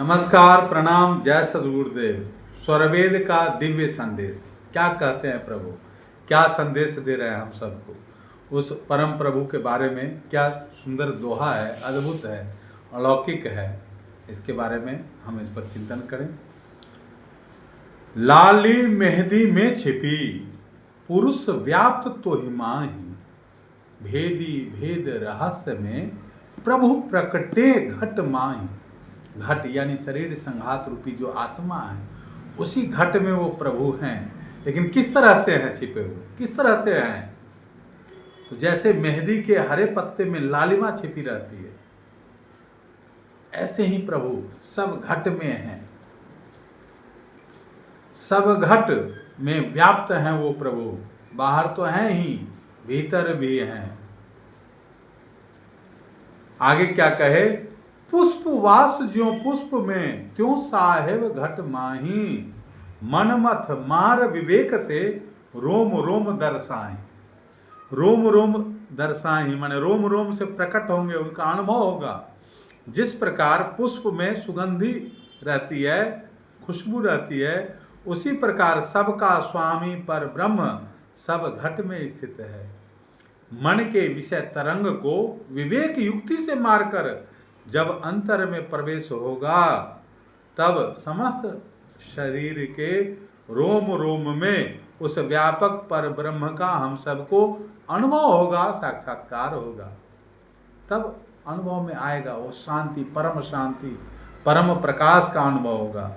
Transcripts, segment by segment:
नमस्कार, प्रणाम, जय सद्गुरुदेव। स्वरवेद का दिव्य संदेश क्या कहते हैं प्रभु, क्या संदेश दे रहे हैं हम सबको, उस परम प्रभु के बारे में क्या सुंदर दोहा है, अद्भुत है, अलौकिक है। इसके बारे में हम इस पर चिंतन करें। लाली मेहंदी में छिपी पुरुष व्याप्त तो ही माही, भेदी भेद रहस्य में प्रभु प्रकटे घट माही। घट यानी शरीर संघात रूपी जो आत्मा है, उसी घट में वो प्रभु हैं। लेकिन किस तरह से हैं छिपे हुए, किस तरह से हैं? तो जैसे मेहंदी के हरे पत्ते में लालिमा छिपी रहती है, ऐसे ही प्रभु सब घट में हैं, सब घट में व्याप्त हैं वो प्रभु। बाहर तो हैं ही, भीतर भी हैं। आगे क्या कहे? पुष्प वास ज्यों पुष्प में त्यों साहेब घट माही, मन मथ मार विवेक से रोम रोम दर्शाए। रोम रोम दर्शाए माने रोम रोम से प्रकट होंगे, उनका अनुभव होगा। जिस प्रकार पुष्प में सुगंधी रहती है, खुशबू रहती है, उसी प्रकार सबका स्वामी पर ब्रह्म सब घट में स्थित है। मन के विषय तरंग को विवेक युक्ति से मारकर जब अंतर में प्रवेश होगा, तब समस्त शरीर के रोम रोम में उस व्यापक पर ब्रह्म का हम सबको अनुभव होगा, साक्षात्कार होगा। तब अनुभव में आएगा वो शांति, परम प्रकाश का अनुभव होगा।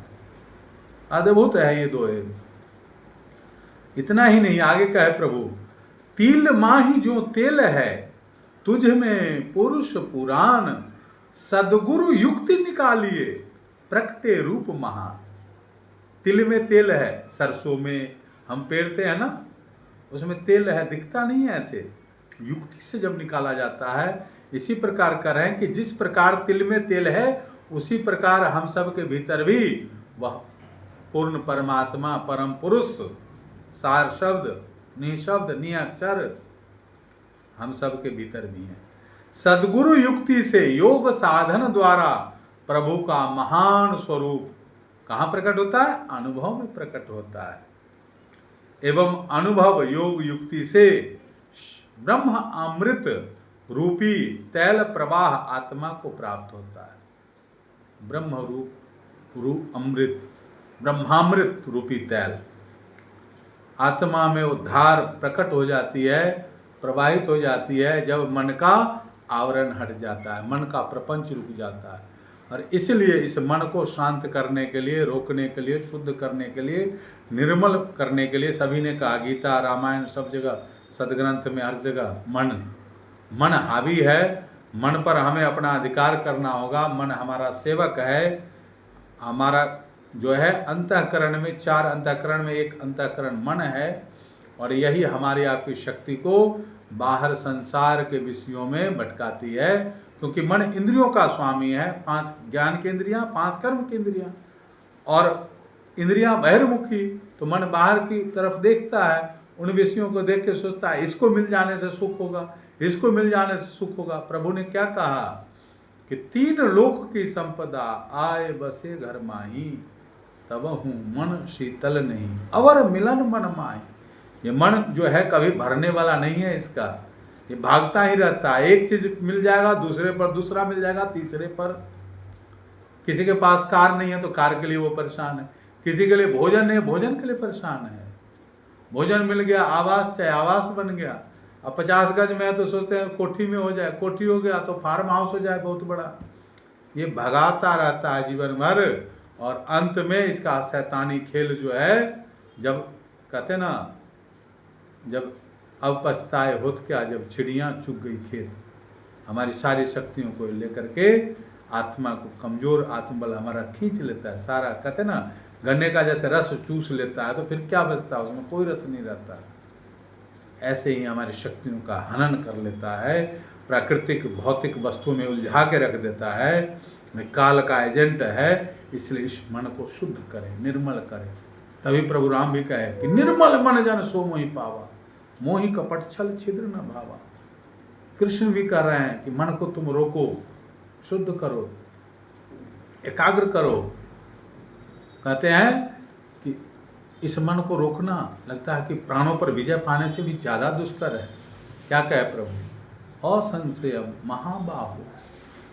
अद्भुत है ये दोहे। इतना ही नहीं, आगे कहे प्रभु, तिल माही जो तेल है तुझ में पुरुष पुराण, सदगुरु युक्ति निकालिए प्रकटे रूप महा। तिल में तेल है, सरसों में हम पेरते हैं ना, उसमें तेल है, दिखता नहीं है ऐसे, युक्ति से जब निकाला जाता है। इसी प्रकार कर रहे हैं कि जिस प्रकार तिल में तेल है, उसी प्रकार हम सब के भीतर भी वह पूर्ण परमात्मा, परम पुरुष, सार शब्द, निशब्द, निअक्षर हम सब के भीतर भी हैं। सद्गुरु युक्ति से योग साधन द्वारा प्रभु का महान स्वरूप कहाँ प्रकट होता है? अनुभव में प्रकट होता है। एवं अनुभव योग युक्ति से ब्रह्म अमृत रूपी तैल प्रवाह आत्मा को प्राप्त होता है। ब्रह्म रूप अमृत, ब्रह्मामृत रूपी तैल आत्मा में उद्धार प्रकट हो जाती है, प्रवाहित हो जाती है, जब मन का आवरण हट जाता है, मन का प्रपंच रुक जाता है। और इसलिए इस मन को शांत करने के लिए, रोकने के लिए, शुद्ध करने के लिए, निर्मल करने के लिए सभी ने कहा, गीता, रामायण, सब जगह, सदग्रंथ में हर जगह मन हावी है। मन पर हमें अपना अधिकार करना होगा। मन हमारा सेवक है। हमारा जो है अंतःकरण में, 4 अंतःकरण में एक अंतःकरण मन है, और यही हमारी आपकी शक्ति को बाहर संसार के विषयों में भटकाती है। क्योंकि मन इंद्रियों का स्वामी है, 5 ज्ञान की इंद्रियां, 5 कर्म की इंद्रियां, और इंद्रियां बहिर्मुखी, तो मन बाहर की तरफ देखता है, उन विषयों को देख के सोचता है इसको मिल जाने से सुख होगा, इसको मिल जाने से सुख होगा। प्रभु ने क्या कहा कि 3 लोक की संपदा आए बसे घर माही, तब हूँ मन शीतल नहीं अवर मिलन मन माही। ये मन जो है कभी भरने वाला नहीं है, इसका ये भागता ही रहता है। एक चीज मिल जाएगा, दूसरे पर दूसरा मिल जाएगा, तीसरे पर। किसी के पास कार नहीं है तो कार के लिए वो परेशान है, किसी के लिए भोजन नहीं है, भोजन के लिए परेशान है। भोजन मिल गया, आवास चाहे आवास बन गया। अब 50 गज में है तो सोचते हैं कोठी में हो जाए, कोठी हो गया तो फार्म हाउस हो जाए बहुत बड़ा। ये भगाता रहता है जीवन भर, और अंत में इसका शैतानी खेल जो है, जब कहते ना, जब अब पछताए होत क्या, जब चिड़ियाँ चुग गई खेत। हमारी सारी शक्तियों को लेकर के आत्मा को, कमजोर आत्मबल हमारा खींच लेता है सारा। कहते ना, गन्ने का जैसे रस चूस लेता है तो फिर क्या बचता है, उसमें कोई रस नहीं रहता। ऐसे ही हमारी शक्तियों का हनन कर लेता है, प्राकृतिक भौतिक वस्तुओं में उलझा के रख देता है। काल का एजेंट है, इसलिए इस मन को शुद्ध करें, निर्मल करें। तभी प्रभु राम भी कहे कि निर्मल मन जन सो मोहि पावा, मोहि कपट छल छिद्र न भावा। कृष्ण भी कह रहे हैं कि मन को तुम रोको, शुद्ध करो, एकाग्र करो। कहते हैं कि इस मन को रोकना लगता है कि प्राणों पर विजय पाने से भी ज़्यादा दुष्कर है। क्या कहे प्रभु, असंशयम महाबाहु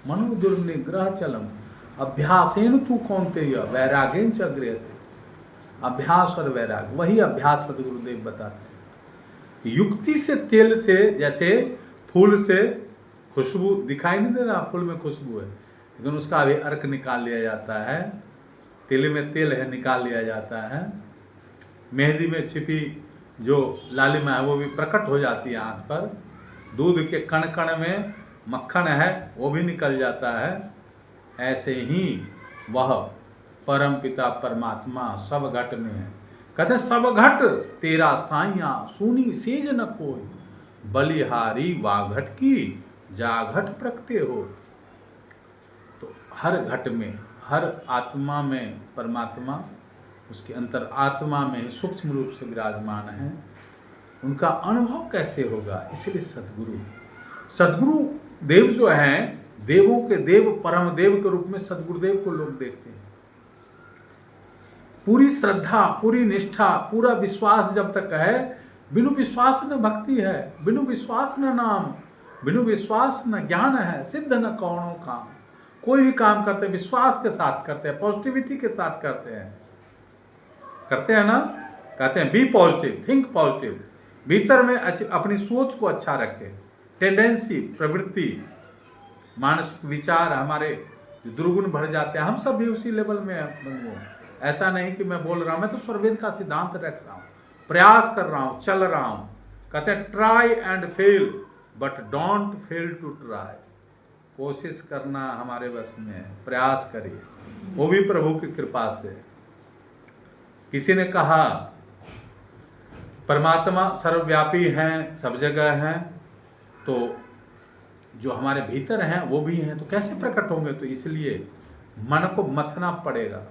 मनो दुर्निग्रह चलम अभ्यासेन तू कौन्तेय वैरागेन च गृह्यते। अभ्यास और वैराग, वही अभ्यास सदगुरुदेव बताते हैं। युक्ति से तेल से, जैसे फूल से खुशबू दिखाई नहीं दे रहा, फूल में खुशबू है, लेकिन उसका अभी अर्क निकाल लिया जाता है। तिल में तेल है, निकाल लिया जाता है। मेहंदी में छिपी जो लालिमा है वो भी प्रकट हो जाती है आंख पर। दूध के कण कण में मक्खन है, वो भी निकल जाता है। ऐसे ही वह परम पिता परमात्मा सब घट में है। कहते सब घट तेरा साइया सुनी सेज न कोई, बलिहारी वाघट की जाघट प्रकटे हो। तो हर घट में, हर आत्मा में परमात्मा, उसके अंतर आत्मा में सूक्ष्म रूप से विराजमान है। उनका अनुभव कैसे होगा? इसलिए सद्गुरु देव जो हैं, देवों के देव परम देव के रूप में सद्गुरुदेव को लोग देखते हैं। पूरी श्रद्धा, पूरी निष्ठा, पूरा विश्वास जब तक है, बिनु विश्वास न भक्ति है, बिनु विश्वास न नाम, बिनु विश्वास न ज्ञान है, सिद्ध न कौनो काम। कोई भी काम करते हैं विश्वास के साथ करते हैं, पॉजिटिविटी के साथ करते हैं ना। कहते हैं बी पॉजिटिव, थिंक पॉजिटिव। भीतर में अपनी सोच को अच्छा रखें। टेंडेंसी, प्रवृत्ति, मानसिक विचार हमारे दुर्गुण भर जाते हैं, हम सब भी उसी लेवल में हैं। ऐसा नहीं कि मैं बोल रहा हूं, मैं तो सर्ववेद का सिद्धांत रख रहा हूं, प्रयास कर रहा हूं, चल रहा हूं। कहते हैं try and fail but don't fail to try. कोशिश करना हमारे बस में है, प्रयास करिए, वो भी प्रभु की कृपा से। किसी ने कहा परमात्मा सर्वव्यापी हैं, सब जगह हैं, तो जो हमारे भीतर हैं वो भी हैं, तो कैसे प्रकट होंगे? तो इसलिए मन को मथना पड़ेगा।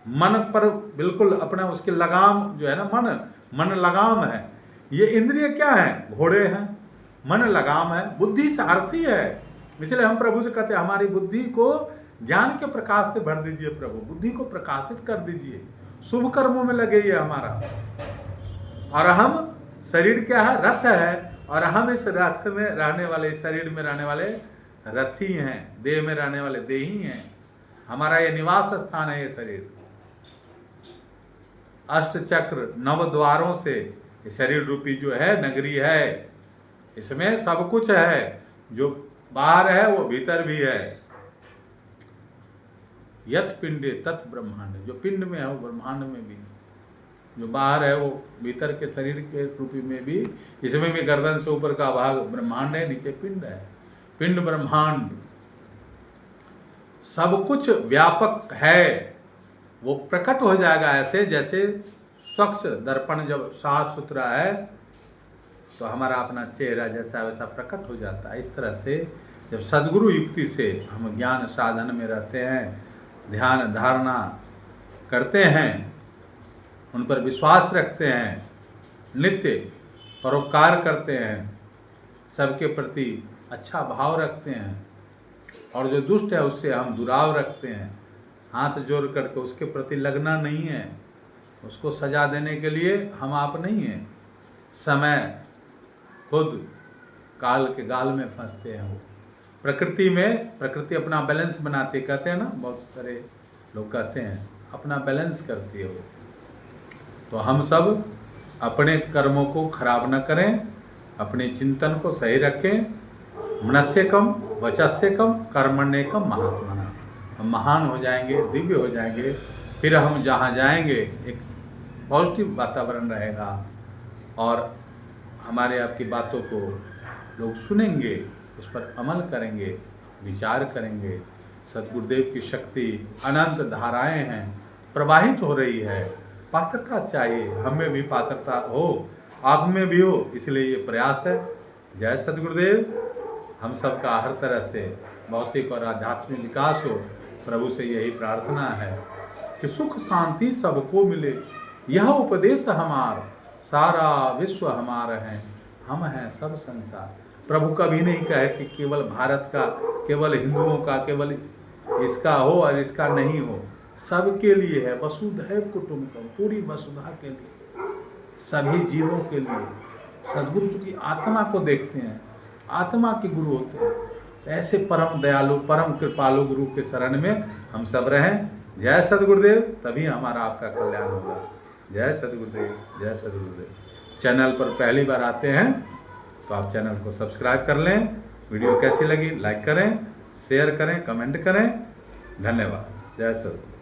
मन पर बिल्कुल अपना उसकी लगाम जो है ना, मन लगाम है। ये इंद्रिय क्या है? घोड़े हैं। मन लगाम है, बुद्धि सारथी है। इसलिए हम प्रभु से कहते हैं हमारी बुद्धि को ज्ञान के प्रकाश से भर दीजिए प्रभु, बुद्धि को प्रकाशित कर दीजिए, शुभ कर्मों में लगेइए हमारा। और हम शरीर क्या है? रथ है, और हम इस रथ में रहने वाले, इस शरीर में रहने वाले रथी हैं, देह में रहने वाले देही हैं। हमारा ये निवास स्थान है, ये शरीर। अष्ट चक्र, नव द्वारों से ये शरीर रूपी जो है नगरी है, इसमें सब कुछ है। जो बाहर है वो भीतर भी है। यत पिंडे तत् ब्रह्मांड, जो पिंड में है वो ब्रह्मांड में भी, जो बाहर है वो भीतर के शरीर के रूपी में भी, इसमें भी गर्दन से ऊपर का भाग ब्रह्मांड है, नीचे पिंड है। पिंड ब्रह्मांड सब कुछ व्यापक है। वो प्रकट हो जाएगा ऐसे जैसे स्वच्छ दर्पण जब साफ सुथरा है तो हमारा अपना चेहरा जैसा वैसा प्रकट हो जाता है। इस तरह से जब सद्गुरु युक्ति से हम ज्ञान साधन में रहते हैं, ध्यान धारणा करते हैं, उन पर विश्वास रखते हैं, नित्य परोपकार करते हैं, सबके प्रति अच्छा भाव रखते हैं, और जो दुष्ट है उससे हम दुराव रखते हैं, हाथ जोड़ करके उसके प्रति लगना नहीं है, उसको सजा देने के लिए हम आप नहीं हैं। समय खुद काल के गाल में फंसते हैं। वो प्रकृति में, प्रकृति अपना बैलेंस बनाती, कहते हैं ना, बहुत सारे लोग कहते हैं अपना बैलेंस करती है वो। तो हम सब अपने कर्मों को खराब न करें, अपने चिंतन को सही रखें। मनस्य कम वचस्य कम कर्मण्य कम महात्मना। हम महान हो जाएंगे, दिव्य हो जाएंगे। फिर हम जहाँ जाएंगे एक पॉजिटिव वातावरण रहेगा और हमारे आपकी बातों को लोग सुनेंगे, उस पर अमल करेंगे, विचार करेंगे। सद्गुरुदेव की शक्ति अनंत धाराएं हैं, प्रवाहित हो रही है। पात्रता चाहिए, हमें भी पात्रता हो, आप में भी हो, इसलिए ये प्रयास है। जय सद्गुरुदेव। हम सबका हर तरह से भौतिक और आध्यात्मिक विकास हो, प्रभु से यही प्रार्थना है कि सुख शांति सबको मिले। यह उपदेश हमार, सारा विश्व हमारा है, हम हैं सब संसार। प्रभु कभी नहीं कहे कि केवल भारत का, केवल हिंदुओं का, केवल इसका हो और इसका नहीं हो, सबके लिए है। वसुधैव कुटुंबकम, पूरी वसुधा के लिए, सभी जीवों के लिए। सदगुरु चूंकि आत्मा को देखते हैं, आत्मा के गुरु होते हैं। ऐसे परम दयालु, परम कृपालु गुरु के शरण में हम सब रहें। जय सदगुरुदेव, तभी हमारा आपका कल्याण होगा। जय सदगुरुदेव, जय सदगुरुदेव। चैनल पर पहली बार आते हैं तो आप चैनल को सब्सक्राइब कर लें। वीडियो कैसी लगी लाइक करें, शेयर करें, कमेंट करें। धन्यवाद। जय सदगुरु।